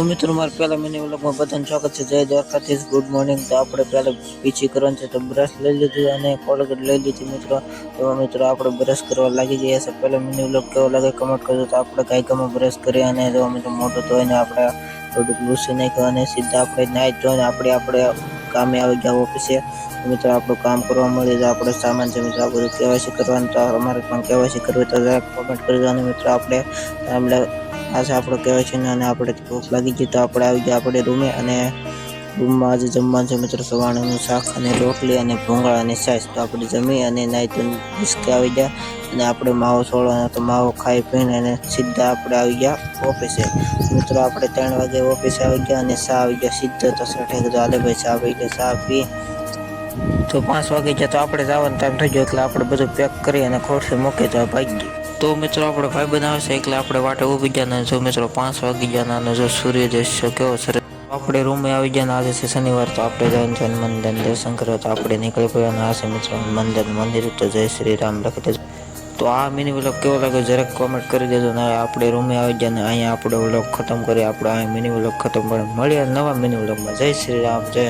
મિત્રો મારા પહેલા મિની વ્લોગમાં બધાને સ્વાગત છે। જય દ્વારકાધીશ, ગુડ મોર્નિંગ। તો આપણે પહેલા પીછી કરવાનું છે, તો બ્રશ લઈ લીધું અને કોલગેટ લઈ લીધી મિત્રો। તો મિત્રો આપણે બ્રશ કરવા લાગી ગયા છે। પહેલા મિની વ્લોગ કેવો લાગે કમેન્ટ કરજો। તો આપણે કાંઈકમાં બ્રશ કરી અને જો મિત્રો મોઢું ધોઈને આપણે થોડુંક લૂસી નાખ્યું અને સીધા આપણે નાહી ધોઈને આપણે કામે આવી ગયા ઓફિસે। મિત્રો આપણું કામ કરવા મળી તો આપણે સામાન છે મિત્રો આ બધું કેવાયસી કરવાનું, તો અમારે પણ કેવાયસી કરવી તો કોમેન્ટ કરજો। અને મિત્રો આપણે આજે આપણો કેવાયસી અને આપણે ભૂખ લાગી ગઈ તો આપણે આવી ગયા આપણે રૂમે, અને રૂમમાં આજે જમવાનું છે મિત્રો સવારનું શાક અને રોટલી અને ભૂંગળા અને છાશ। તો આપણે જમી અને નાઈ ધોઈને હિસકે આવી ગયા અને આપણે માવો છોડવાનો તો માવો ખાઈ પીને અને સીધા આપણે આવી ગયા ઓફિસે। મિત્રો આપણે 3 વાગે ઓફિસે આવી ગયા અને ચા આવી ગયા સીધો, તો સઠે કીધું હાલે ભાઈ ચા પી ગયા, ચા પી તો 5 વાગે ગયા તો આપણે જવાનો ટાઈમ થઈ ગયો, એટલે આપણે બધું પેક કરી અને ખોરશી મૂકી તો ભાગી ગઈ। તો મિત્રો આપણે ભાઈ બનાવે છે એટલે આપણે વાટે ઊભી ગયા ને જો મિત્રો 5 વાગી ગયા અને જો સૂર્યોદય કેવો સરસ। આપણે રૂમે આવી ગયા ને આજે છે શનિવાર, તો આપણે જવાનું છે મંદિર દર્શન કરવા, તો આપણે નીકળી પડ્યા અને આ છે મિત્રો મંદિર તો જય શ્રી રામ લખી દેજો। તો આ મિની વ્લોગ કેવો લાગ્યો જરાક કોમેન્ટ કરી દેજો ને આપણે રૂમે આવી ગયા ને અહીંયા આપણે વ્લોગ ખતમ કરી, આપણે આ મિની વ્લોગ ખતમ કરી મળીએ નવા મિની વ્લોગમાં। જય શ્રી રામ, જય